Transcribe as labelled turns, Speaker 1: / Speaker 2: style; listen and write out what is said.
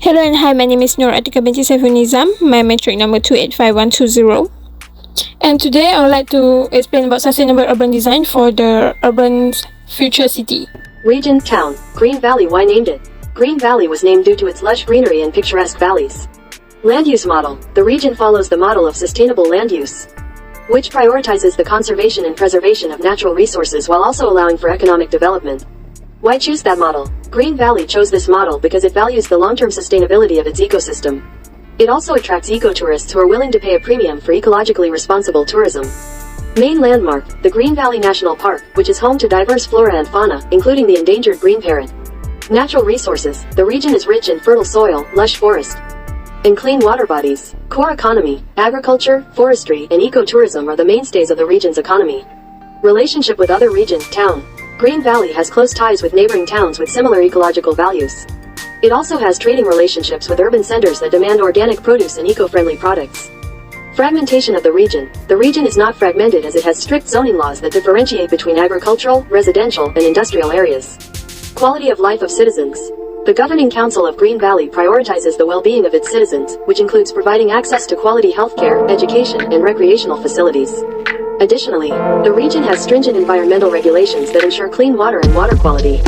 Speaker 1: Hello and hi, my name is Atikah Binti Saiful Nizam, my metric number 285120. And today I would like to explain about sustainable urban design for the urban future city.
Speaker 2: Region, town, Green Valley. Why named it? Green Valley was named due to its lush greenery and picturesque valleys. Land use model. The region follows the model of sustainable land use, which prioritizes the conservation and preservation of natural resources while also allowing for economic development. Why choose that model? Green Valley chose this model because it values the long-term sustainability of its ecosystem. It also attracts eco-tourists who are willing to pay a premium for ecologically responsible tourism. Main landmark, the Green Valley National Park, which is home to diverse flora and fauna, including the endangered green parrot. Natural resources, the region is rich in fertile soil, lush forest, and clean water bodies. Core economy, agriculture, forestry, and ecotourism are the mainstays of the region's economy. Relationship with other regions, town. Green Valley has close ties with neighboring towns with similar ecological values. It also has trading relationships with urban centers that demand organic produce and eco-friendly products. Fragmentation of the region. The region is not fragmented as it has strict zoning laws that differentiate between agricultural, residential, and industrial areas. Quality of life of citizens. The Governing Council of Green Valley prioritizes the well-being of its citizens, which includes providing access to quality healthcare, education, and recreational facilities. Additionally, the region has stringent environmental regulations that ensure clean water and water quality.